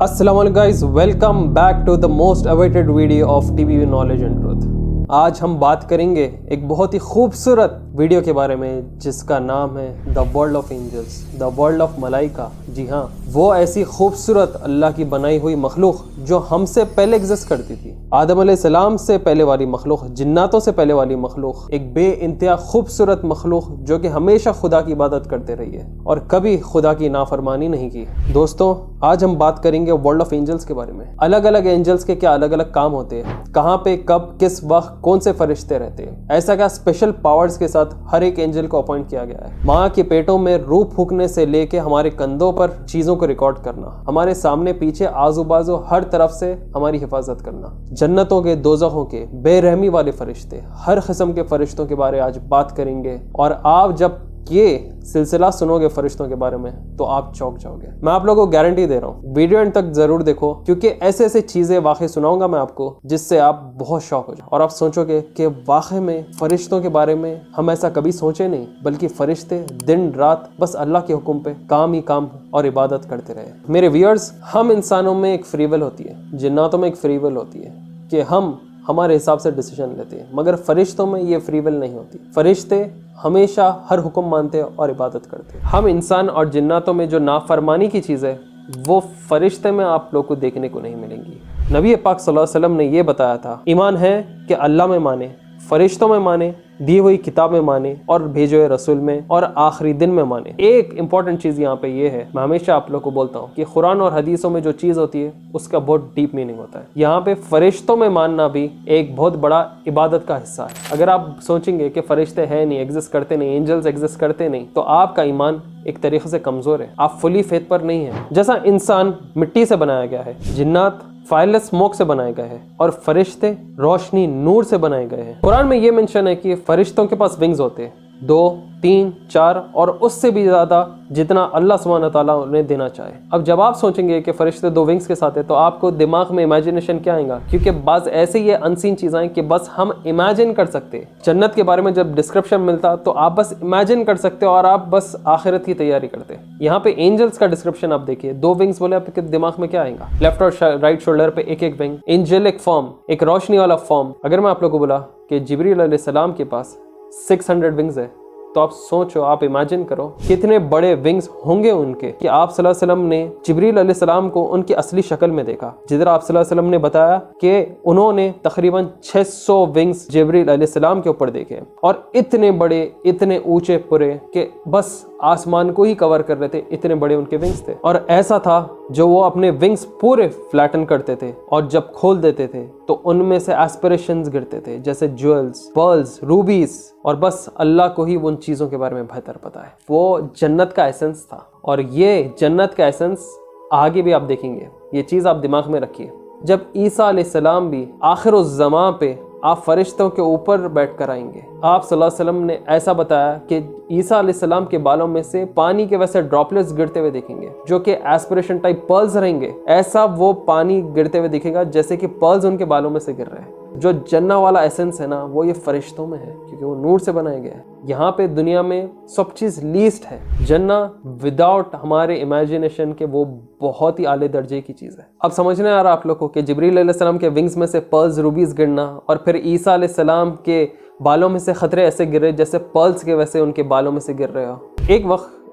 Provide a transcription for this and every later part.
अस्सलाम वालेकुम guys, welcome back to the most awaited video of TV knowledge and truth. आज हम बात करेंगे एक बहुत ही खूबसूरत वीडियो के बारे में जिसका नाम है the world of angels, the world of मलाइका। जी हाँ, वो ऐसी खूबसूरत अल्लाह की बनाई हुई मखलूक जो हमसे पहले एग्जिस्ट करती थी। आदम अलैहिस्सलाम से पहले वाली मखलूक, जिन्नातों से पहले वाली मखलूक, एक बे इंतहा खूबसूरत मखलूक जो कि हमेशा खुदा की इबादत करते रही है और कभी खुदा की नाफरमानी नहीं की। दोस्तों, आज हम बात करेंगे वर्ल्ड ऑफ एंजल्स के बारे में। अलग अलग एंजल्स के क्या अलग अलग काम होते हैं, कहाँ पे कब किस वक्त कौन से फरिश्ते रहते हैं, ऐसा क्या स्पेशल पावर्स के साथ हर एक एंजल को अपॉइंट किया गया है। माँ के पेटों में रूह फूकने से लेके हमारे कंधों पर चीजों को रिकॉर्ड करना, हमारे सामने पीछे आजू बाजू हर तरफ से हमारी हिफाजत करना, जन्नतों के दोज़खों के बेरहमी वाले फरिश्ते, हर किस्म के फरिश्तों के बारे आज बात करेंगे। और आप जब ये सिलसिला सुनोगे फरिश्तों के बारे में तो आप चौंक जाओगे। मैं आप लोगों को गारंटी दे रहा हूँ, वीडियो एंड तक जरूर देखो क्योंकि ऐसे ऐसे चीजें वाकई सुनाऊंगा मैं आपको जिससे आप बहुत शौक हो जाओ और आप सोचोगे कि वाकई में फरिश्तों के बारे में हम ऐसा कभी सोचे नहीं, बल्कि फरिश्ते दिन रात बस अल्लाह के हुक्म पे काम ही काम और इबादत करते रहे। मेरे व्यूअर्स, हम इंसानों में एक फ्री विल होती है, जिन्नातों में एक फ्री विल होती है कि हम हमारे हिसाब से डिसीजन लेते हैं, मगर फरिश्तों में ये फ्री विल नहीं होती। फरिश्ते हमेशा हर हुक्म मानते हैं और इबादत करते हैं। हम इंसान और जिन्नातों में जो नाफरमानी की चीज़ है वो फरिश्ते में आप लोग को देखने को नहीं मिलेंगी। नबी पाक सल्लल्लाहु अलैहि वसल्लम ने ये बताया था, ईमान है कि अल्लाह में माने, फरिश्तों में माने, दी हुई किताब में माने और भेजे हुए रसूल में और आखिरी दिन में माने। एक इंपॉर्टेंट चीज़ यहाँ पे ये है, मैं हमेशा आप लोग को बोलता हूँ कि कुरान और हदीसों में जो चीज़ होती है उसका बहुत डीप मीनिंग होता है। यहाँ पे फरिश्तों में मानना भी एक बहुत बड़ा इबादत का हिस्सा है। अगर आप सोचेंगे कि फरिश्ते हैं नहीं, एग्जिस्ट करते नहीं, एंजल्स एग्जिस्ट करते नहीं, तो आपका ईमान एक तरीके से कमज़ोर है, आप फुली फेथ पर नहीं है। जैसा इंसान मिट्टी से बनाया गया है, जिन्नात फायरलेस स्मोक से बनाए गए हैं और फरिश्ते रोशनी नूर से बनाए गए हैं। कुरान में ये मेंशन है कि फरिश्तों के पास विंग्स होते हैं, 2, 3, 4 और उससे भी ज़्यादा जितना अल्लाह सुब्हानहू तआला उन्हें देना चाहे। अब जब आप सोचेंगे कि फरिश्ते 2 विंग्स के साथ है तो आपको दिमाग में इमेजिनेशन क्या आएगा, क्योंकि बाज़ ऐसे ये अनसीन चीज़ें हैं कि बस हम इमेजिन कर सकते हैं। जन्नत के बारे में जब डिस्क्रिप्शन मिलता तो आप बस इमेजिन कर सकते हो और आप बस आखिरत की तैयारी करते। यहाँ पे एंजल्स का डिस्क्रिप्शन आप देखिए, 2 विंग्स बोले, आपके दिमाग में क्या आएगा? लेफ्ट और राइट शोल्डर पे एक एक विंग, एंजेलिक फॉर्म, एक रोशनी वाला फॉर्म। अगर मैं आप लोग को बोला कि जिब्रील अलैहिस्सलाम के पास 600 विंग्स है तो आप सोचो, आप इमेजिन करो कितने बड़े विंग्स होंगे उनके कि आप सल्लल्लाहु अलैहि वसल्लम ने जिब्रील अलैहिस्सलाम को उनकी असली शक्ल में देखा। जिधर आप सल्लल्लाहु अलैहि वसल्लम ने बताया कि उन्होंने तकरीबन 600 विंग्स जिब्रील अलैहिस्सलाम के ऊपर देखे और इतने बड़े, इतने ऊंचे पुरे कि बस आसमान को ही कवर कर रहे थे, इतने बड़े उनके विंग्स थे। और ऐसा था जो वो अपने विंग्स पूरे फ्लैटन करते थे और जब खोल देते थे तो उनमें से एस्पिरेशंस गिरते थे, जैसे ज्वेल्स, पर्ल्स, रूबीज, और बस अल्लाह को ही उन चीज़ों के बारे में बेहतर पता है। वो जन्नत का एसेंस था और ये जन्नत का एसेंस आगे भी आप देखेंगे। ये चीज़ आप दिमाग में रखिए, जब ईसा अलैहिस्सलाम भी आखिरुज़्ज़मां पे आप फरिश्तों के ऊपर बैठ कर आएंगे। आप सल्लल्लाहु अलैहि वसल्लम ने ऐसा बताया कि ईसा अलैहिस्सलाम के बालों में से पानी के वैसे ड्रॉपलेट्स गिरते हुए दिखेंगे जो कि एस्पिरेशन टाइप पर्ल्स रहेंगे। ऐसा वो पानी गिरते हुए दिखेगा जैसे कि पर्ल्स उनके बालों में से गिर रहे हैं। जो जन्नत वाला एसेंस है ना, वो ये फरिश्तों में है क्योंकि वो नूर से बनाए गए हैं। यहाँ पे दुनिया में सब चीज़ लीस्ट है, जन्नत विदाउट हमारे इमेजिनेशन के वो बहुत ही आले दर्जे की चीज़ है। अब समझने आ रहा आप लोग को कि जिब्रील अलैहिस्सलाम के विंग्स में से पर्ल्स, रूबीज गिरना और फिर ईसा अलैहिस्सलाम के बालों में से खतरे ऐसे गिर रहे जैसे पर्ल्स के वैसे उनके बालों में से गिर रहे हो।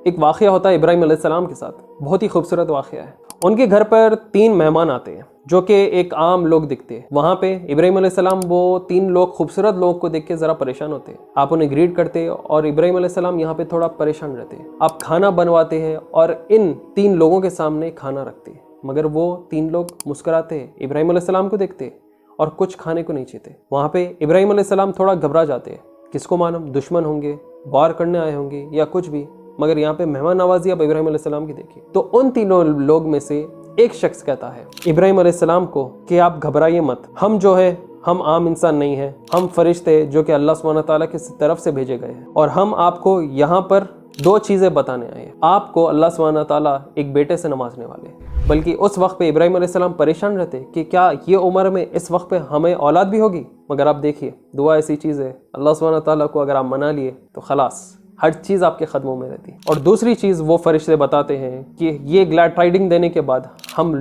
एक वाक़या होता है इब्राहिम अलैहिस्सलाम के साथ, बहुत ही खूबसूरत वाक़या है। उनके घर पर 3 मेहमान आते हैं जो कि एक आम लोग दिखते हैं। वहाँ पे इब्राहिम अलैहिस्सलाम वो 3 लोग, खूबसूरत लोग को देख के ज़रा परेशान होते हैं। आप उन्हें ग्रीट करते हैं और इब्राहिम अलैहिस्सलाम यहाँ पे थोड़ा परेशान रहते हैं। आप खाना बनवाते हैं और इन 3 लोगों के सामने खाना रखते हैं, मगर वो 3 लोग मुस्कुराते हैं, इब्राहिम अलैहिस्सलाम को देखते हैं और कुछ खाने को नहीं चाहते। वहाँ पे इब्राहिम अलैहिस्सलाम थोड़ा घबरा जाते हैं, किसको मालूम दुश्मन होंगे, वार करने आए होंगे या कुछ भी, मगर यहाँ पे मेहमान नवाजी अब इब्राहिम अलैहिस्सलाम की देखिए। तो उन 3 लोग में से एक शख्स कहता है इब्राहिम अलैहिस्सलाम को कि आप घबराइए मत, हम जो है हम आम इंसान नहीं है, हम फरिश्ते जो कि अल्लाह सुब्हानहू तआला की तरफ से भेजे गए हैं और हम आपको यहाँ पर 2 चीज़ें बताने आए हैं। आपको अल्लाह सुब्हानहू तआला एक बेटे से नवाजने वाले हैं। बल्कि उस वक्त पे इब्राहिम अलैहिस्सलाम परेशान रहते कि क्या ये उम्र में इस वक्त पे हमें औलाद भी होगी, मगर आप देखिए दुआ ऐसी चीज़ है, अल्लाह सुब्हानहू तआला को अगर आप मना लिए तो खलास, हर चीज़ आपके कदमों में रहती है। और दूसरी चीज़ वो फरिश्ते बताते हैं कि ये ग्लैड टाइडिंग देने के बाद हम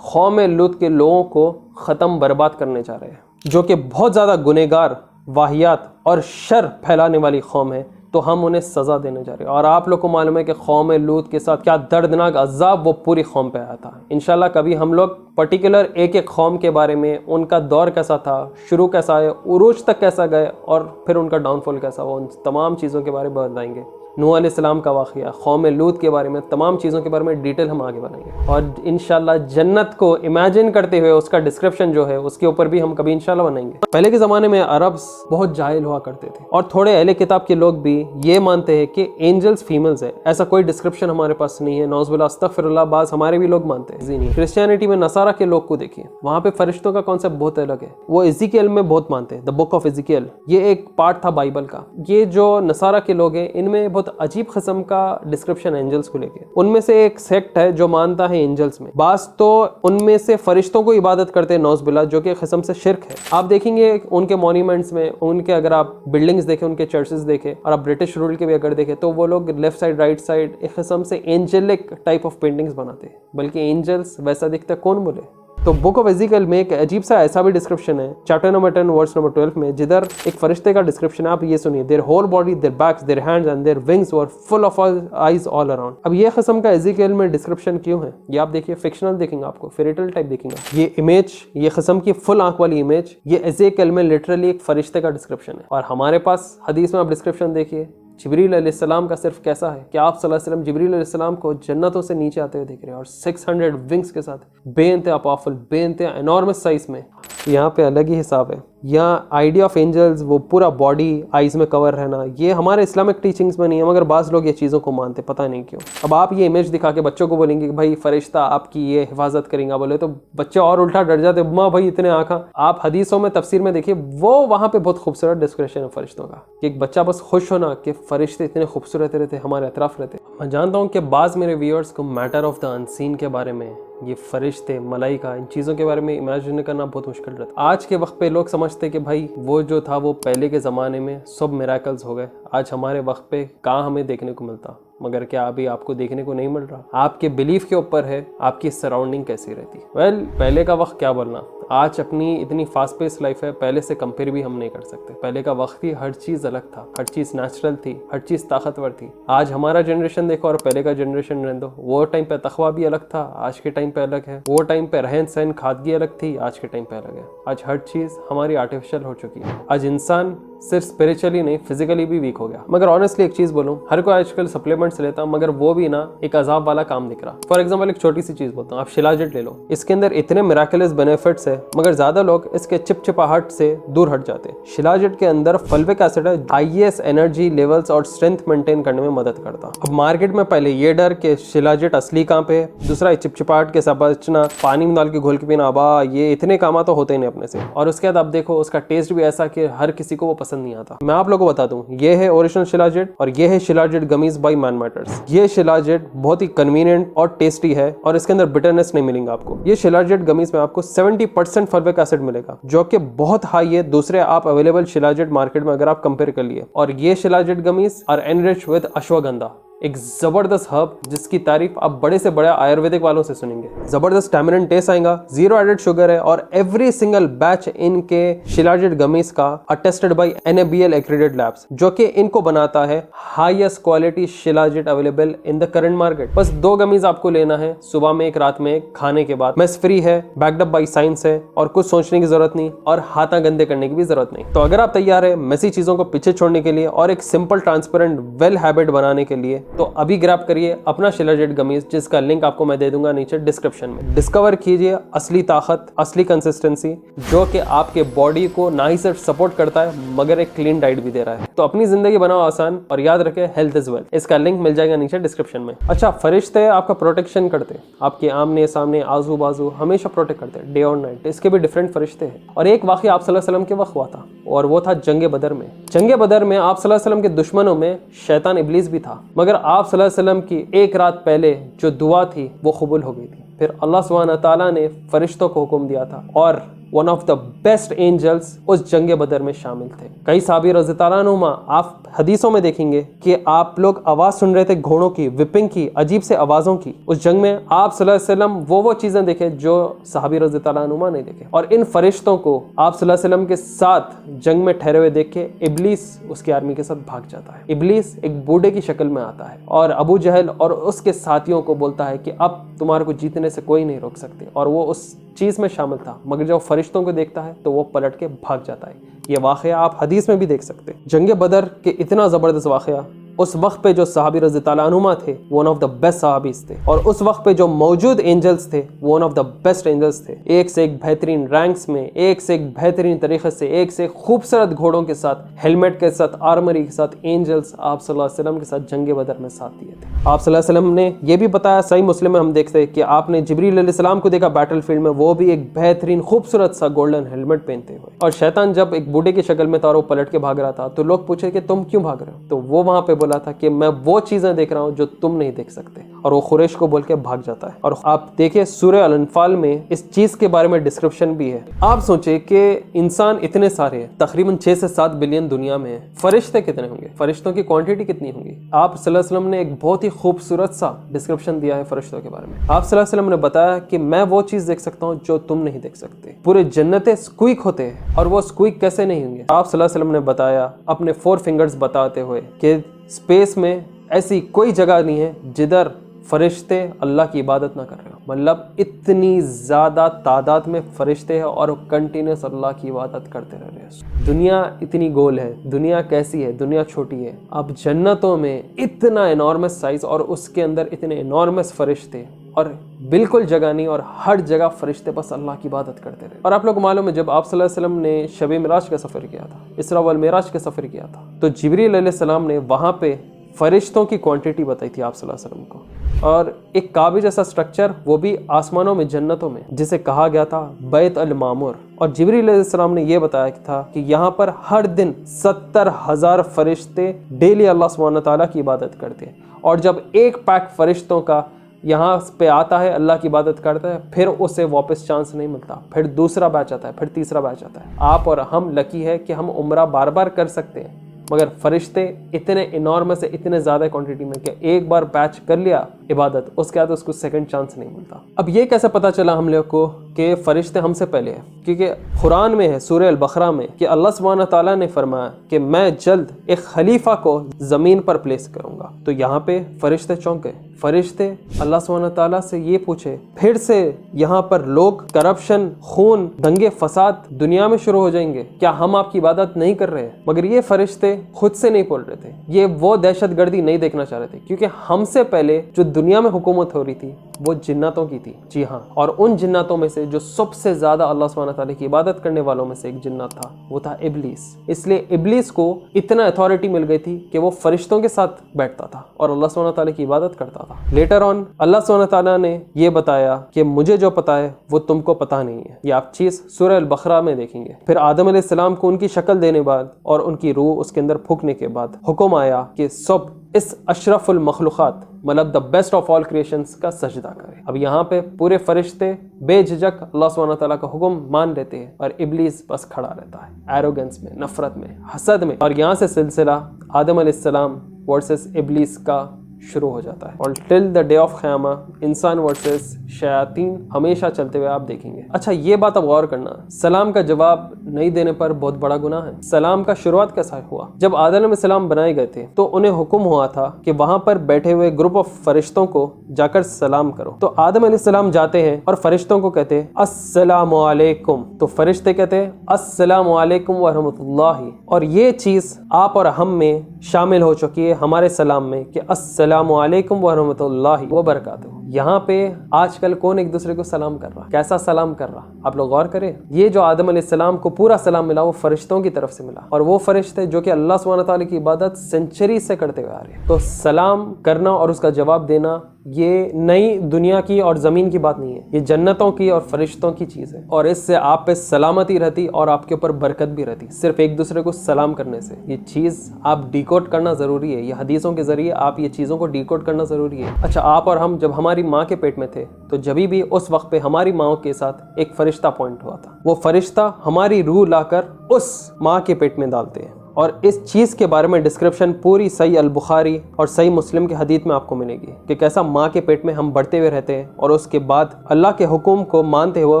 कौम लूत के लोगों को ख़त्म बर्बाद करने जा रहे हैं, जो कि बहुत ज़्यादा गुनहगार, वाहियात और शर फैलाने वाली कौम है, तो हम उन्हें सज़ा देने जा रहे हैं। और आप लोग को मालूम है कि कौम लूत के साथ क्या दर्दनाक अज़ाब वो पूरी कौम पे आया था। इंशाल्लाह कभी हम लोग पर्टिकुलर एक एक कौम के बारे में, उनका दौर कैसा था, शुरू कैसा है, उरूज तक कैसा गए और फिर उनका डाउनफॉल कैसा हुआ, उन तमाम चीज़ों के बारे में बताएंगे। नूह अलैहिस्सलाम का वाक़या, कौम लूत के बारे में, तमाम चीज़ों के बारे में डिटेल हम आगे बनाएंगे। और इंशाल्लाह जन्नत को इमेजिन करते हुए उसका डिस्क्रिप्शन जो है उसके ऊपर भी हम कभी इंशाल्लाह बनाएंगे। पहले के ज़माने में अरब्स बहुत जाहिल हुआ करते थे और थोड़े अहले किताब के लोग भी ये मानते हैं कि एंजल्स फीमेल्स है। ऐसा कोई डिस्क्रिप्शन हमारे पास नहीं है, नौज़ुबिल्लाह अस्तग़फिरुल्लाह, बाज़ हमारे भी लोग मानते हैं। क्रिश्चियनिटी में नसारा के लोग को देखिए, वहाँ पे फरिश्तों का कॉन्सेप्ट बहुत अलग है। वो एज़ेकियल में बहुत मानते हैं, द बुक ऑफ एज़ेकियल, ये एक पार्ट था बाइबल का। ये जो नसारा के लोग हैं इनमें बहुत अजीब किस्म का डिस्क्रिप्शन एंजल्स को लेके। उनमें से एक सेक्ट है जो मानता है एंजल्स में, बास तो उनमें से फरिश्तों को इबादत करते हैं नौज़ुबिल्लाह, जो कि किस्म से शिर्क है। आप देखेंगे उनके मॉन्यूमेंट्स में, उनके अगर आप बिल्डिंग्स देखें, उनके चर्चेस देखें और आप ब्रिटिश रूल के भी अगर देखें, तो वो लोग लेफ्ट साइड राइट साइड एक किस्म से एंजेलिक टाइप ऑफ पेंटिंग्स बनाते हैं, बल्कि एंजल्स वैसा दिखता है कौन बोले। तो बुक ऑफ एज़ेकियल में एक अजीब सा ऐसा भी डिस्क्रिप्शन है, चैप्टर नंबर 10 वर्स नंबर 12 में, जिधर एक फरिश्ते का डिस्क्रिप्शन है। आप ये सुनिए, their whole body, their backs, their hands and their wings were full of eyes all around. अब ये किस्म का एज़ेकियल में डिस्क्रिप्शन क्यों है, ये आप देखिए, फिक्शनल देखेंगे, आपको फेरीटेल टाइप देखेंगे। ये इमेज, ये किस्म की फुल आंख वाली इमेज, ये एज़ेकियल में लिटरली एक फरिश्ते का डिस्क्रिप्शन है। और हमारे पास हदीस में आप डिस्क्रिप्शन देखिए, जिब्रील अलैहिस्सलाम का सिर्फ कैसा है कि आप सल्लल्लाहु अलैहि वसल्लम जिब्रील अलैहिस्सलाम को जन्नतों से नीचे आते हुए देख रहे हैं और 600 विंग्स के साथ, बेइंतहा पावरफुल, बेइंतहा एनॉर्मस साइज में। यहाँ पे अलग ही हिसाब है। यहाँ आइडिया ऑफ एंजल्स, वो पूरा बॉडी आइज में कवर रहना, ये हमारे इस्लामिक टीचिंग्स में नहीं है, मगर बाज़ लोग ये चीज़ों को मानते, पता नहीं क्यों। अब आप ये इमेज दिखा के बच्चों को बोलेंगे कि भाई फरिश्ता आपकी ये हिफाजत करेंगे, बोले तो बच्चे और उल्टा डर जाते, माँ भाई इतने आँखा। आप हदीसों में, तफसीर में देखिए, वो वहाँ पे बहुत खूबसूरत डिस्क्रिप्शन है फरिश्तों का कि एक बच्चा बस खुश होना कि फरिश्ते इतने खूबसूरत रहते, हमारे अतराफ रहते। मैं जानता हूँ कि बाज़ मेरे व्यूअर्स को मैटर ऑफ द अनसीन के बारे में, ये फरिश्ते, मलाइका, इन चीज़ों के बारे में इमेजिन करना बहुत मुश्किल रहता। आज के वक्त पे लोग समझते कि भाई वो जो था वो पहले के ज़माने में सब मिराकल्स हो गए, आज हमारे वक्त पे कहाँ हमें देखने को मिलता। मगर क्या अभी आपको देखने को नहीं मिल रहा? आपके बिलीफ के ऊपर है, आपकी सराउंडिंग कैसी रहती। पहले का वक्त क्या बोलना, आज अपनी इतनी फास्ट पेस लाइफ है, पहले से कंपेयर भी हम नहीं कर सकते। पहले का वक्त ही हर चीज़ अलग था, हर चीज़ नेचुरल थी, हर चीज़ ताकतवर थी। आज हमारा जनरेशन देखो और पहले का जनरेशन रहने दो, वो टाइम पे तकवा भी अलग था, आज के टाइम पे अलग है। वो टाइम पे रहन सहन, खादगी अलग थी, आज के टाइम पे अलग है। आज हर चीज़ हमारी आर्टिफिशियल हो चुकी है। आज इंसान सिर्फ स्पिरिचुअली नहीं, फिजिकली भी वीक हो गया। मगर ऑनेस्टली एक चीज़ बोलूँ, हर कोई आजकल सप्लीमेंट्स लेता, मगर वो भी ना एक अजाब वाला काम दिख रहा। फॉर एग्जाम्पल एक छोटी सी चीज़ बोलता हूँ, आप शिलाजित ले लो, इसके अंदर इतने मिराकुलस बेनिफिट्स है, मगर ज़्यादा लोग इसके चिपचिपाहट से दूर हट जाते हैं। शिलाजित के अंदर फल्विक एसिड है, हाईएस्ट एनर्जी लेवल्स और स्ट्रेंथ मेंटेन करने में मदद करता। अब मार्केट में पहले ये डर कि शिलाजित असली कहाँ पे, दूसरा चिपचिपाहट के सब बचना, पानी में डाल के घोल के पीना, अबा ये इतने काम तो होते ही नहीं अपने से। और उसके बाद आप देखो उसका टेस्ट भी ऐसा कि हर किसी को वो पसंद नहीं आता। मैं आप लोगों को बता दूं, ये है ओरिजिनल शिलाजित और ये है shilajit gummies by man matters. ये शिलाजित बहुत ही कन्वीनियंट और टेस्टी है और इसके अंदर बिटरनेस नहीं मिलेगा आपको। ये शिलाजित गमीज में आपको 70% फल्विक एसिड मिलेगा, जो कि बहुत हाई है दूसरे आप अवेलेबल शिलाजित मार्केट में अगर आप कंपेयर कर लिए। और ये shilajit gummies are enriched with ashwagandha, एक जबरदस्त हर्ब जिसकी तारीफ आप बड़े से बड़े आयुर्वेदिक वालों से सुनेंगे। जबरदस्त टैमरिन टेस्ट आएगा, 0 एडेड शुगर है और एवरी सिंगल बैच इनके शिलाजित गमीज का attested bye NABL accredited labs, जो कि इनको बनाता है highest quality shilajit available in the current market. बस 2 गमीज आपको लेना है, सुबह में एक, रात में एक, खाने के बाद। मेस फ्री है, बैक्ड अप बाय साइंस है और कुछ सोचने की जरूरत नहीं और हाथा गंदे करने की भी जरूरत नहीं। तो अगर आप तैयार है मेसी चीजों को पीछे छोड़ने के लिए और एक सिंपल ट्रांसपेरेंट वेल हैबिट बनाने के लिए, तो अभी ग्रैब करिए अपना शिलाजित गमीज, जिसका लिंक आपको मैं दे दूंगा नीचे डिस्क्रिप्शन में। डिस्कवर कीजिए असली ताकत, असली कंसिस्टेंसी, जो कि आपके बॉडी को ना ही सिर्फ सपोर्ट करता है मगर एक क्लीन डाइट भी दे रहा है। तो अपनी जिंदगी बनाओ आसान और याद रखें हेल्थ इज वेल्थ। इसका लिंक मिल जाएगा नीचे डिस्क्रिप्शन में। अच्छा, फरिश्ते आपका प्रोटेक्शन करते, आपके आमने सामने आजू बाजू हमेशा प्रोटेक्ट करते, डे और नाइट। इसके भी डिफरेंट फरिश्ते हैं और एक वाकया आप सल्लल्लाहु अलैहि वसल्लम के वक्त हुआ था और वो था जंग बदर में। जंग बदर में आप सल्लल्लाहु अलैहि वसल्लम के दुश्मनों में शैतान इब्लीस भी था, मगर आप सल्लल्लाहु अलैहि वसल्लम की एक रात पहले जो दुआ थी वो कबूल हो गई थी। फिर अल्लाह सुब्हानहू व तआला ने फरिश्तों को हुक्म दिया था और one of the best angels उस जंग बदर में शामिल थे। कई सहाबी रज़ी अल्लाह अन्हुमा आप हदीसों में देखेंगे कि आप लोग आवाज सुन रहे थे घोड़ों की, विपिंग की, अजीब से आवाजों की। उस जंग में आप सल्लल्लाहु अलैहि वसल्लम वो चीजें देखे जो सहाबी रज़ी अल्लाह अन्हुमा नहीं देखे। और इन फरिश्तों को आप सल्लल्लाहु अलैहि वसल्लम के साथ जंग में ठहरे हुए देख के इब्लीस उसकी आर्मी के साथ भाग जाता है। इब्लीस एक बूढ़े की शक्ल में आता है और अबू जहल और उसके साथियों को बोलता है कि अब तुम्हारे को जीतने से कोई नहीं रोक सकते, और वो उस चीज में शामिल था। मगर जब फरिश्तों को देखता है तो वो पलट के भाग जाता है। ये वाक़या आप हदीस में भी देख सकते हैं। जंग बदर के इतना ज़बरदस्त वाक़या, उस वक्त पे जो सहाबी रज़ी अल्लाह अन्हुमा थे वन ऑफ द बेस्ट सहाबीज थे, और उस वक्त पे जो मौजूद एंजल्स थे one of the best angels थे। एक से एक बेहतरीन रैंक्स में, एक से एक बेहतरीन तरीके से, एक से एक खूबसूरत घोड़ों के साथ, हेलमेट के साथ, आर्मरी के साथ एंजल्स आप सल्लल्लाहु अलैहि वसल्लम के साथ जंग बदर में साथ दिए थे। आप सल्लल्लाहु अलैहि वसल्लम ने यह भी बताया, सही मुस्लिम में हम देखते हैं कि आपने जिब्रील अलैहिस्सलाम को देखा बैटलफील्ड में, वो भी एक बेहतरीन खूबसूरत सा गोल्डन हेलमेट पहनते हुए। और शैतान जब एक बूढ़े की शक्ल में था और वो पलट के भाग रहा था तो लोग पूछे कि तुम क्यों भाग रहे हो, तो वो वहां पे बोला था कि मैं वो चीजें देख रहा हूं जो तुम नहीं देख सकते, और वो कुरैश को बोल के भाग जाता है। और आप देखिए सूरह अल-अनफाल में इस चीज के बारे में डिस्क्रिप्शन भी है। आप सोचे कि इंसान इतने सारे हैं, तकरीबन 6 से 7 बिलियन दुनिया में है, फरिश्ते कितने होंगे, फरिश्तों की क्वांटिटी कितनी होंगी। आप सल्लल्लाहु अलैहि वसल्लम ने एक बहुत ही खूबसूरत सा डिस्क्रिप्शन दिया है फरिश्तों के बारे में। आप सल्लल्लाहु अलैहि वसल्लम ने बताया कि मैं वो चीज देख सकता हूँ जो तुम नहीं देख सकते। पूरे जन्नतें स्क्वीक होते हैं, और वो स्क्वीक कैसे नहीं होंगे। आप सल्लल्लाहु अलैहि वसल्लम ने बताया अपने 4 फिंगर्स बताते हुए कि स्पेस में ऐसी कोई जगह नहीं है जिधर फरिश्ते अल्लाह की इबादत ना कर रहे हो। मतलब इतनी ज़्यादा तादाद में फरिश्ते हैं और कंटिन्यूस अल्लाह की इबादत करते रह रहे हैं। दुनिया इतनी गोल है, दुनिया कैसी है, दुनिया छोटी है। अब जन्नतों में इतना एनॉर्मस साइज और उसके अंदर इतने एनॉर्मस फरिश्ते, और बिल्कुल जगह नहीं, और हर जगह फरिश्ते बस अल्लाह की इबादत करते रहे। और आप लोग मालूम है जब आप सल्लल्लाहु अलैहि वसल्लम ने शब मिराज का सफ़र किया था, इसरा वल मिराज का सफ़र किया था, तो जिब्रील अलैहिस्सलाम ने वहाँ पे फरिश्तों की क्वांटिटी बताई थी आप सल्लल्लाहु अलैहि वसल्लम को। और एक काबे जैसा स्ट्रक्चर, वो भी आसमानों में, जन्नतों में, जिसे कहा गया था बैत अल मामूर। और जिब्रील अलैहिस्सलाम ने यह बताया था कि यहाँ पर हर दिन 70,000 फरिश्ते डेली अल्लाह सुब्हानहू व तआला की इबादत करते हैं। और जब एक पैक फरिश्तों का यहाँ पे आता है, अल्लाह की इबादत करता है, फिर उसे वापस चांस नहीं मिलता, फिर दूसरा बैच आता है, फिर तीसरा बैच आता है। आप और हम लकी है कि हम उम्रा बार बार कर सकते हैं, मगर फरिश्ते इतने इनॉर्मस है, इतने ज़्यादा क्वांटिटी में कि एक बार बैच कर लिया इबादत, उसके बाद उसको सेकंड चांस नहीं मिलता। अब ये कैसे पता चला हम लोग को कि फरिश्ते हमसे पहले हैं? क्योंकि कुरान में है सूरह अल-बकरा में कि अल्लाह सुब्हानहू व तआला ने फरमाया कि मैं जल्द एक खलीफा को ज़मीन पर प्लेस करूँगा। तो यहाँ पे फरिश्ते चौंक गए। फरिश्ते अल्लाह सुब्हानहू व तआला से ये पूछे, फिर से यहाँ पर लोग करप्शन, खून, दंगे फसाद दुनिया में शुरू हो जाएंगे, क्या हम आपकी इबादत नहीं कर रहे हैं? मगर ये फरिश्ते खुद से नहीं बोल रहे थे, ये वो दहशतगर्दी नहीं देखना चाह रहे थे, क्योंकि हमसे पहले जो दुनिया में हुकूमत हो रही थी वो जिन्नातों की थी। जी हाँ, और उन जिन्नातों में से जो सबसे ज्यादा अल्लाह सुब्हानहू व तआला की इबादत करने वालों में से एक जिन्नात था, वो था इब्लीस। इसलिए इब्लीस को इतना अथॉरिटी मिल गई थी कि वो फरिश्तों के साथ बैठता था और अल्लाह सुब्हानहू व तआला की इबादत करता था। लेटर ऑन अल्लाह सुब्हानहू व तआला ने ये बताया कि मुझे जो पता है वो तुमको पता नहीं है। ये आप चीज सूरह अल-बकरा में देखेंगे। फिर आदम अलैहिस्सलाम को उनकी शक्ल देने बाद और उनकी रूह उसके अंदर फूंकने के बाद हुक्म आया कि सब इस अशरफुल मखलूक़ात, मतलब the best of all creations का सजदा करें। अब यहाँ पे पूरे फरिश्ते बेझिझक अल्लाह सुब्हानहू व तआला का हुक्म मान लेते हैं, और इब्लीस बस खड़ा रहता है एरोगेंस में, नफरत में, हसद में। और यहाँ से सिलसिला आदम अलैहिस्सलाम वर्सेस इब्लीस का शुरू हो जाता है, और टिल द डे ऑफ क़यामा इंसान वर्सेस शयातीन हमेशा चलते हुए आप देखेंगे। अच्छा, ये बात अब गौर करना, सलाम का जवाब नहीं देने पर बहुत बड़ा गुनाह है। सलाम का शुरुआत कैसा हुआ? जब आदम अलैहिस्सलाम बनाए गए थे तो उन्हें हुक्म हुआ था कि वहां पर बैठे हुए ग्रुप ऑफ फरिश्तों को जाकर सलाम करो। तो आदम अलैहिस्सलाम जाते हैं और फरिश्तों को कहते हैं अस्सलामु अलैकुम। तो फरिश्ते कहते हैं अस्सलामु अलैकुम व रहमतुल्लाहि। और ये चीज आप और हम में शामिल हो चुकी है हमारे सलाम में कि अस्सलामु अलैकुम व रहमतुल्लाहि व बरकातुहू। यहाँ पे आजकल कौन एक दूसरे को सलाम कर रहा, कैसा सलाम कर रहा, आप लोग गौर करें। ये जो आदम अलैहिस्सलाम को पूरा सलाम मिला वो फरिश्तों की तरफ से मिला, और वो फरिश्ते जो कि अल्लाह सुब्हानहू व तआला की इबादत सेंचुरी से करते हुए आ रहे हैं। तो सलाम करना और उसका जवाब देना ये नई दुनिया की और ज़मीन की बात नहीं है, ये जन्नतों की और फरिश्तों की चीज़ है। और इससे आप पे सलामती रहती और आपके ऊपर बरकत भी रहती, सिर्फ एक दूसरे को सलाम करने से। ये चीज़ आप डिकोड करना ज़रूरी है, ये हदीसों के ज़रिए आप ये चीज़ों को डिकोड करना ज़रूरी है। अच्छा, आप और हम जब हमारी माँ के पेट में थे तो जब भी उस वक्त पे हमारी माँ के साथ एक फरिश्ता पॉइंट हुआ था। वो फरिश्ता हमारी रूह लाकर उस माँ के पेट में डालते हैं। और इस चीज़ के बारे में डिस्क्रिप्शन पूरी सही अल बुखारी और सही मुस्लिम के हदीस में आपको मिलेगी कि कैसा माँ के पेट में हम बढ़ते हुए रहते हैं और उसके बाद अल्लाह के हुक्म को मानते हुए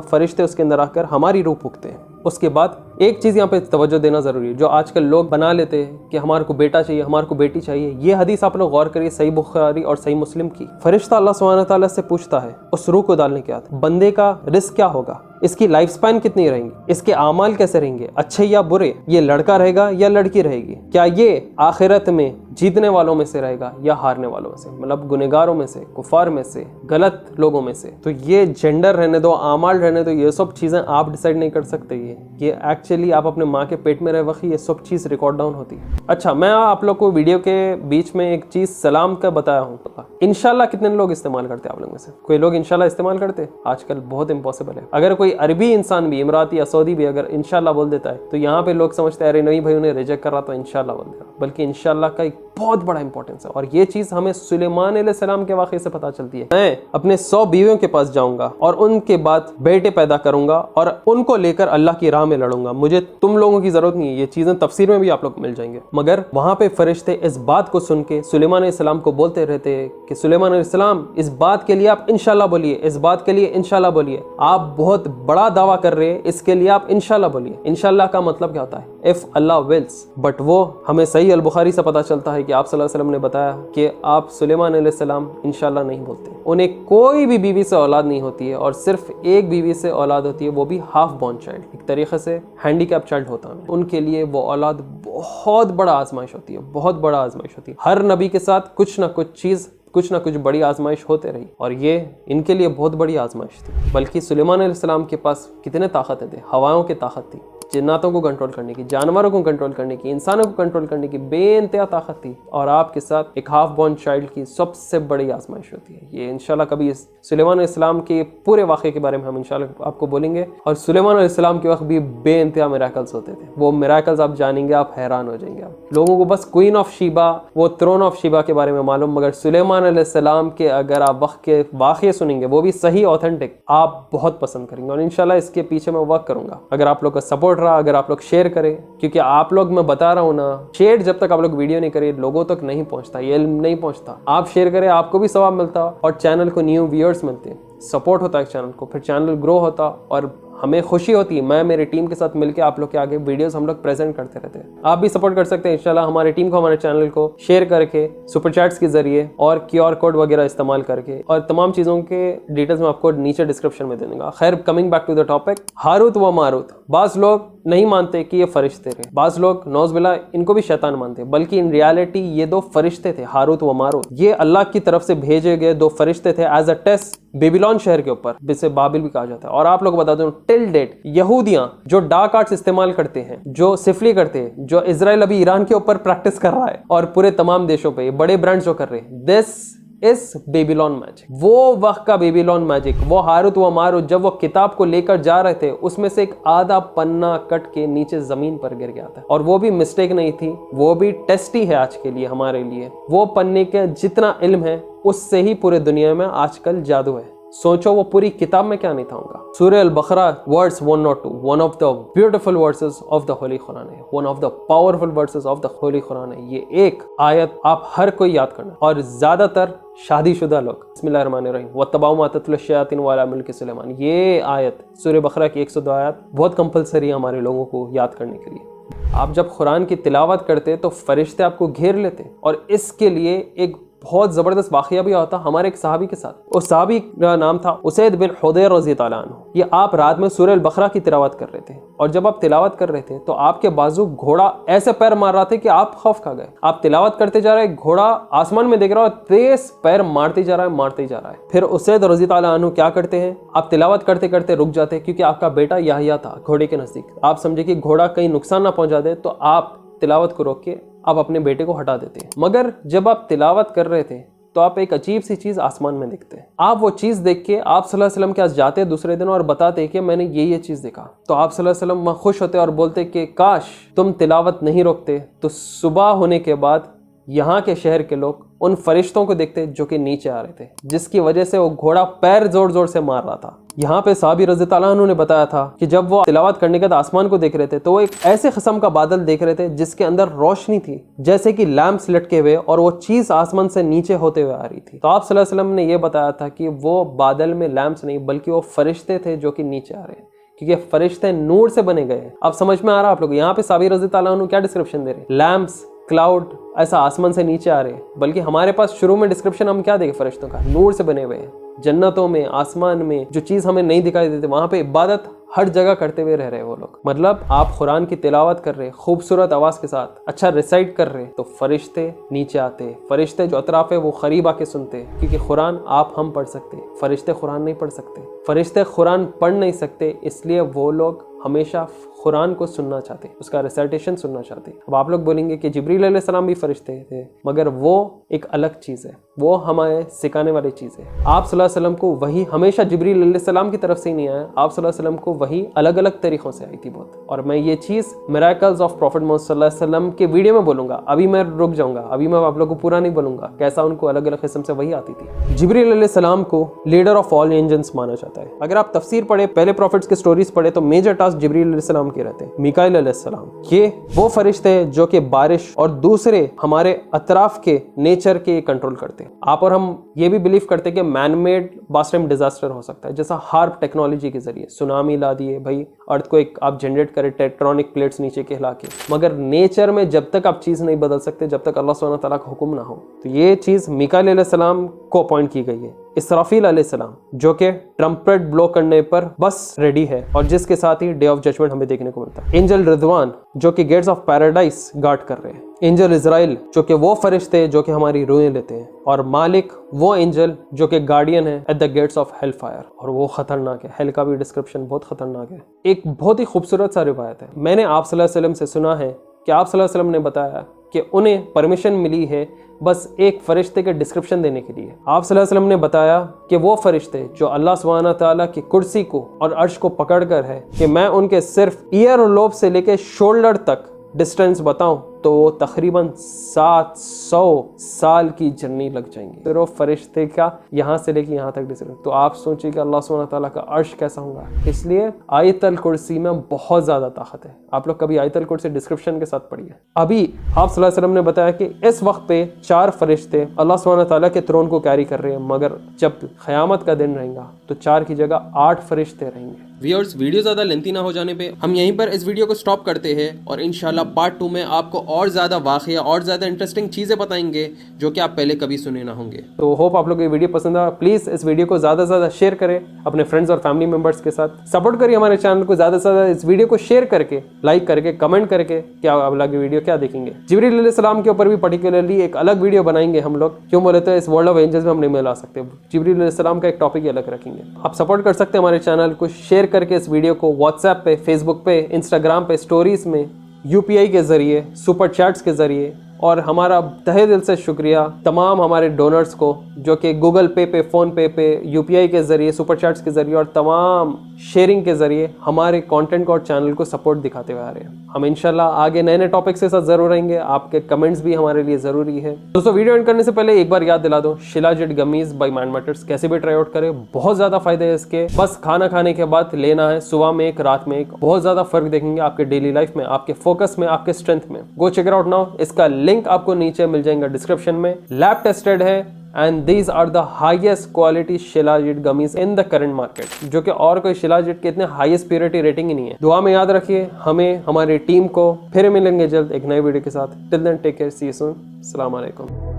फरिश्ते उसके अंदर आकर हमारी रूह फूकते हैं। उसके बाद एक चीज़ यहाँ पे तवज्जो देना ज़रूरी है, जो आजकल लोग बना लेते हैं कि हमारे को बेटा चाहिए, हमारे को बेटी चाहिए। ये हदीस आप लोग गौर करिए, सही बुखारी और सही मुस्लिम की। फरिश्ता अल्लाह सुब्हानहू तआला से पूछता है उस रूह को डालने के बाद, बंदे का रिस्क क्या होगा, इसकी लाइफ स्पैन कितनी रहेंगी, इसके आमाल कैसे रहेंगे, अच्छे या बुरे, ये लड़का रहेगा या लड़की रहेगी, क्या ये आखिरत में जीतने वालों में से रहेगा या हारने वालों में से, मतलब गुनहगारों में से, कुफार में से, गलत लोगों में से। तो ये जेंडर रहने दो, आमाल रहने दो, ये सब चीज़ें आप डिसाइड नहीं कर सकते। ये एक्चुअली आप अपने माँ के पेट में रहे वक्त ये सब चीज़ रिकॉर्ड डाउन होती है। अच्छा, मैं आप लोग को वीडियो के बीच में एक चीज़ सलाम का बताया हूँ। इंशाल्लाह कितने लोग इस्तेमाल करते हैं आप लोग में से? कोई लोग इंशाल्लाह इस्तेमाल करते हैं? आजकल बहुत इम्पॉसिबल है। अगर कोई अरबी इंसान भी, इमराती या सऊदी भी अगर इंशाल्लाह बोल देता है तो यहाँ पे लोग समझते हैं अरे नहीं भाई उन्हें रिजेक्ट कर रहा तो इंशाल्लाह बोल दे रहा। बल्कि इंशाल्लाह का एक बहुत बड़ा इंपॉर्टेंस है और ये चीज़ हमें सुलेमान अलैहिस्सलाम के वाक़े से पता चलती है। मैं अपने 100 बीवियों के पास जाऊंगा और उनके बाद बेटे पैदा करूंगा और उनको लेकर अल्लाह की राह में लड़ूंगा। मुझे तुम लोगों की जरूरत नहीं है, ये चीज़ें तफसीर में भी आप लोग को मिल जाएंगे। मगर वहाँ पे फरिश्ते इस बात को सुन के सुलेमान अलैहिस्सलाम को बोलते रहते हैं कि सुलेमान अलैहिस्सलाम इस बात के लिए आप इंशाल्लाह बोलिए, इस बात के लिए इंशाल्लाह बोलिए, आप बहुत बड़ा दावा कर रहे हैं, इसके लिए आप इंशाल्लाह बोलिए। इंशाल्लाह का मतलब क्या होता है? If Allah Wills. बट वो हमें सही अल बुखारी से पता चलता है कि आप सल्लल्लाहु अलैहि वसल्लम ने बताया कि आप सुलेमान अलैहिस्सलाम इंशाल्लाह नहीं बोलते। उन्हें कोई भी बीवी से औलाद नहीं होती है और सिर्फ एक बीवी से औलाद होती है, वो भी हाफ बॉर्न चाइल्ड, एक तरीके से हैंडीकैप चाइल्ड होता है। उनके लिए वो औलाद बहुत बड़ा आजमाइश होती है, बहुत बड़ा आजमाइश होती है। हर नबी के साथ कुछ ना कुछ चीज़, कुछ ना कुछ बड़ी आजमाइश होते रही और ये इनके लिए बहुत बड़ी आजमाइश थी। बल्कि सुलेमान अलैहिस्सलाम के पास कितने ताकतें थे, हवाओं की ताकत थी, जिन्नातों को कंट्रोल करने की, जानवरों को कंट्रोल करने की, इंसानों को कंट्रोल करने की बेइंतहा ताकत थी। और आपके साथ एक हाफ बॉर्न चाइल्ड की सबसे बड़ी आजमाइश होती है। ये इंशाल्लाह कभी इस सुलेमान अलैहिस्सलाम के पूरे वाक़े के बारे में हम इंशाल्लाह आपको बोलेंगे। और सुलेमान अलैहिस्सलाम के वक्त भी बेइंतहा मिराकल्स होते थे। वो मिराकल्स आप जानेंगे, आप हैरान हो जाएंगे। आप लोगों को बस क्वीन ऑफ शीबा, वो थ्रोन ऑफ शीबा के बारे में मालूम, मगर सुलेमान अलैहिस्सलाम के अगर आप वक्त के वाक़े सुनेंगे, वो भी सही ऑथेंटिक, आप बहुत पसंद करेंगे। और इंशाल्लाह इसके पीछे मैं वर्क करूंगा। अगर आप लोग का सपोर्ट रहा, अगर आप लोग शेयर करें, क्योंकि आप लोग, मैं बता रहा हूँ ना, शेयर जब तक आप लोग वीडियो नहीं करें लोगों तक नहीं पहुँचता, ये नहीं पहुँचता। आप शेयर करें, आपको भी सवाब मिलता और चैनल को न्यू व्यूअर्स मिलते, सपोर्ट होता है चैनल को, फिर चैनल ग्रो होता और हमें खुशी होती है। मैं मेरी टीम के साथ मिलकर आप लोग के आगे वीडियोस हम लोग प्रेजेंट करते रहते हैं। आप भी सपोर्ट कर सकते हैं इंशाल्लाह हमारी टीम को, हमारे चैनल को शेयर करके, सुपर चैट्स के जरिए और QR कोड वगैरह इस्तेमाल करके, और तमाम चीज़ों के डिटेल्स मैं आपको नीचे डिस्क्रिप्शन में दे दूंगा। खैर, coming back to the topic, Harut व मारूत। बाज़ लोग नहीं मानते कि ये फरिश्ते थे, बाज़ लोग नौज़बिल्लाह इनको भी शैतान मानते, बल्कि इन रियलिटी ये दो फरिश्ते थे, हारूत व मारूत। ये अल्लाह की तरफ से भेजे गए दो फरिश्ते थे एज अ टेस्ट बेबीलोन शहर के ऊपर, जिसे बाबिल भी कहा जाता है। और आप लोग बता दूं, टिल डेट यहूदियां जो डार्क आर्ट्स इस्तेमाल करते हैं, जो सिफली करते हैं, जो इजराइल अभी ईरान के ऊपर प्रैक्टिस कर रहा है और पूरे तमाम देशों पे बड़े ब्रांड्स जो कर रहे हैं, दिस इस बेबीलोन मैजिक, वो वक्त का बेबीलोन मैजिक। वो हारूत व मारूत जब वो किताब को लेकर जा रहे थे, उसमें से एक आधा पन्ना कट के नीचे जमीन पर गिर गया था। और वो भी मिस्टेक नहीं थी, वो भी टेस्ट ही है आज के लिए, हमारे लिए। वो पन्ने के जितना इल्म है उससे ही पूरे दुनिया में आजकल जादू है। सोचो वो पूरी किताब में क्या नहीं था उनका। सूरह अल-बकरा verse 102, one of the beautiful verses of the holy Quran है, one of the powerful verses of the holy Quran है। ये एक आयत आप हर कोई याद करना, और ज्यादातर शादीशुदा लोग, बिस्मिल्लाहिर्रहमानिर्रहीम, वत्तबाउ मा तत्लु शयातीन अला मुल्क सुलेमान, ये आयत सूरह बकरा की 102 आयत बहुत कंपलसरी है हमारे लोगों को याद करने के लिए। आप जब कुरान की तिलावत करते तो फरिश्ते आपको घेर लेते, और इसके लिए एक बहुत ज़बरदस्त वाक़या भी होता हमारे एक सहाबी के साथ। उस सहाबी का नाम था उसैद बिन हुदैर रज़ी अल्लाह अन्हु। ये आप रात में सूरह अल-बकरा की तिलावत कर रहे थे, और जब आप तिलावत कर रहे थे तो आपके बाजू घोड़ा ऐसे पैर मार रहा था कि आप खौफ खा गए। आप तिलावत करते जा रहे, घोड़ा आसमान में देख रहा है और तेज पैर मारते जा रहा है, मारते जा रहा है। फिर उसैद रज़ी अल्लाह अन्हु क्या करते हैं, आप तिलावत करते करते रुक जाते, क्योंकि आपका बेटा याहिया था घोड़े के नज़दीक। आप समझे कि घोड़ा कहीं नुकसान ना पहुंचा दे, तो आप तिलावत को रोक के आप अपने बेटे को हटा देते हैं। मगर जब आप तिलावत कर रहे थे तो आप एक अजीब सी चीज़ आसमान में देखते हैं। आप वो चीज़ देख के आप सल्लल्लाहु अलैहि वसल्लम के पास जाते दूसरे दिन और बताते कि मैंने ये चीज़ देखा। तो आप सल्लल्लाहु अलैहि वसल्लम खुश होते और बोलते कि काश तुम तिलावत नहीं रोकते तो सुबह होने के बाद यहाँ के शहर के लोग उन फरिश्तों को देखते जो कि नीचे आ रहे थे, जिसकी वजह से वो घोड़ा पैर जोर जोर से मार रहा था। यहाँ पे साहबी रज़ी अल्लाह अन्हु ने बताया था कि जब वो तिलावत करने के बाद आसमान को देख रहे थे तो वो एक ऐसे किस्म का बादल देख रहे थे जिसके अंदर रोशनी थी, जैसे कि लैंप्स लटके हुए, और वो चीज़ आसमान से नीचे होते हुए आ रही थी। तो आप सल्लल्लाहु अलैहि वसल्लम ने यह बताया था कि वो बादल में लैंप्स नहीं बल्कि वो फरिश्ते थे जो कि नीचे आ रहे हैं, क्योंकि फरिश्ते नूर से बने गए हैं। अब समझ में आ रहा है आप लोग? यहाँ पे साहबी रज़ी अल्लाह अन्हु क्या डिस्क्रिप्शन दे रहे हैं? लैंप्स, क्लाउड ऐसा आसमान से नीचे आ रहे हैं, बल्कि हमारे पास शुरू में डिस्क्रिप्शन हम क्या देखें फरिश्तों का? नूर से बने हुए हैं। जन्नतों में, आसमान में जो चीज़ हमें नहीं दिखाई देती वहाँ पे इबादत हर जगह करते हुए रह रहे वो लोग। मतलब आप कुरान की तिलावत कर रहे, खूबसूरत आवाज़ के साथ अच्छा रिसाइट कर रहे, तो फरिश्ते नीचे आते, फरिश्ते जो अतराफ है वो करीब आके सुनते, क्योंकि कुरान आप हम पढ़ सकते, फरिश्ते कुरान नहीं पढ़ सकते, फरिश्ते कुरान पढ़ नहीं सकते, इसलिए वो लोग हमेशा कुरान को सुनना चाहते, उसका रिसाइटेशन सुनना चाहते। अब आप लोग बोलेंगे कि जिब्रील अलैहिस्सलाम भी फरिश्ते थे, मगर वो एक अलग चीज़ है, वो हमें सिखाने वाली चीज़ है। आप सल्लल्लाहु अलैहि वसल्लम को वही हमेशा जिब्रील अलैहिस्सलाम की तरफ से ही नहीं आया, आप सल्लल्लाहु अलैहि वसल्लम को वही अलग अलग तरीक़ों से आई थी बहुत। और मैं ये चीज़ मिरेकल्स ऑफ प्रॉफिट मोहम्मद सल्लल्लाहु अलैहि वसल्लम के वीडियो में बोलूँगा, अभी मैं रुक जाऊँगा, अभी मैं आप लोगों को पूरा नहीं बोलूँगा कैसा उनको अलग अलग किस्म से वही आती थी। जिब्रील अलैहिस्सलाम को लीडर ऑफ ऑल एंजल्स माना जाता है। अगर आप तफसीर पढ़े, पहले प्रॉफिट्स के स्टोरीज पढ़े, तो मेजर टास्क जिब्रील अलैहिस्सलाम के रहते हैं। मिकाईल अलैहिस्सलाम ये वो फरिश्ते हैं जो कि बारिश और दूसरे हमारे अतराफ के नेचर के कंट्रोल करते हैं। आप और हम ये भी बिलीव करते हैं कि मैन मेड बास्टम डिजास्टर हो सकता है, जैसा हार्प टेक्नोलॉजी के जरिए सुनामी ला दिए भाई, अर्थ को एक आप जनरेट करें टेक्ट्रॉनिक प्लेट्स नीचे के हिला के, मगर नेचर में जब तक आप चीज़ नहीं बदल सकते जब तक अल्लाह सुब्हानहू व तआला का हुक्म ना हो। तो ये चीज़ मिकाईल अलैहिस्सलाम को अपॉइंट की गई है। इसराफील अलैहिस्सलाम जो कि ट्रम्पेट ब्लो करने पर बस रेडी है, और जिसके साथ ही डे ऑफ जजमेंट हमें देखने को मिलता है। एंजल रिजवान जो कि गेट्स ऑफ पैराडाइस गार्ड कर रहे हैं। एंजल इजराइल जो कि वो फरिश्ते जो कि हमारी रूहें लेते हैं, और मालिक वो एंजल जो कि गार्डियन है at the gates of hell fire, और वो खतरनाक है। हेल का भी डिस्क्रिप्शन बहुत खतरनाक है। एक बहुत ही खूबसूरत सा रिवायत है, मैंने आप सल्लल्लाहु अलैहि वसल्लम से सुना है कि आप सल्लल्लाहु अलैहि वसल्लम ने बताया कि उन्हें परमिशन मिली है बस एक फरिश्ते के डिस्क्रिप्शन देने के लिए। आप सल्लल्लाहु अलैहि वसल्लम ने बताया कि वो फरिश्ते जो अल्लाह सुब्हानहू व तआला की कुर्सी को और अर्श को पकड़ कर है, कि मैं उनके सिर्फ ईयर और लोब से लेके शोल्डर तक डिस्टेंस बताऊं तो वो तकरीबन 700 साल की जर्नी लग जाएंगी सिर्फ फरिश्ते का यहाँ से लेके यहाँ तक डिस्टेंस। तो आप सोचिए कि अल्लाह सुब्हानहू व तआला का अर्श कैसा होगा। इसलिए आयतल कुर्सी में बहुत ज़्यादा ताकत है। आप लोग कभी आयतल कुर्सी डिस्क्रिप्शन के साथ पढ़िए। अभी आप सल्लल्लाहु अलैहि वसल्लम ने बताया कि इस वक्त पे 4 फरिश्ते अल्लाह सुब्हानहू व तआला के थ्रोन को कैरी कर रहे हैं, मगर जब क़यामत का दिन रहेगा तो 4 की जगह 8 फरिश्ते रहेंगे। व्यूअर्स, वीडियो ज़्यादा लेंथी ना हो जाने पे हम यहीं पर इस वीडियो को स्टॉप करते हैं, और इंशाल्लाह पार्ट 2 में आपको और ज़्यादा वाक़या और ज़्यादा इंटरेस्टिंग चीज़ें बताएंगे जो कि आप पहले कभी सुने ना होंगे। तो होप आप लोग को ये वीडियो पसंद आया। प्लीज़ इस वीडियो को ज़्यादा से ज़्यादा शेयर करें अपने फ्रेंड्स और फैमिली मेम्बर्स के साथ। सपोर्ट करिए हमारे चैनल को ज़्यादा से ज़्यादा, इस वीडियो को शेयर करके, लाइक करके, कमेंट करके क्या आप अगला वीडियो क्या देखेंगे। जिब्रील अलैहिस्सलाम के ऊपर भी पर्टिकुलरली एक अलग वीडियो बनाएंगे हम लोग। क्यों बोले तो इस वर्ल्ड ऑफ एंजल्स में हम नहीं मिला सकते, जिब्रील अलैहिस्सलाम का एक टॉपिक ही अलग रखेंगे। आप सपोर्ट कर सकते हैं हमारे चैनल को शेयर करके, इस वीडियो को व्हाट्सएप पे, फेसबुक पे, इंस्टाग्राम पे, स्टोरीज में, यूपीआई के ज़रिए, सुपर चैट्स के ज़रिए। और हमारा तहे दिल से शुक्रिया तमाम हमारे डोनर्स को जो कि गूगल पे, फ़ोन पे, यूपीआई के ज़रिए, सुपर चैट्स के ज़रिए और तमाम शेयरिंग के ज़रिए हमारे कंटेंट को और चैनल को सपोर्ट दिखाते हुए आ रहे हैं। हम इंशाल्लाह आगे नए नए टॉपिक्स के साथ ज़रूर रहेंगे। आपके कमेंट्स भी हमारे लिए ज़रूरी है। दोस्तों, वीडियो एंड करने से पहले एक बार याद दिला दो, shilajit gummies by mind matters कैसे भी ट्राई आउट करें, बहुत ज़्यादा फ़ायदे हैं इसके। बस खाना खाने के बाद लेना है, सुबह में एक, रात में एक, बहुत ज़्यादा फ़र्क देखेंगे आपके डेली लाइफ में, आपके फोकस में, आपके स्ट्रेंथ में। Go check it out now. इसका लिंक आपको नीचे मिल जाएगा डिस्क्रिप्शन में। लैब टेस्टेड है and these are the highest quality shilajit gummies in the current market, जो कि और कोई शिलाजित के इतने हाईएस्ट प्योरिटी रेटिंग ही नहीं है। दुआ में याद रखिए हमें, हमारी टीम को। फिर मिलेंगे जल्द एक नए वीडियो के साथ। Till then take care, see you soon, अस्सलाम वालेकुम।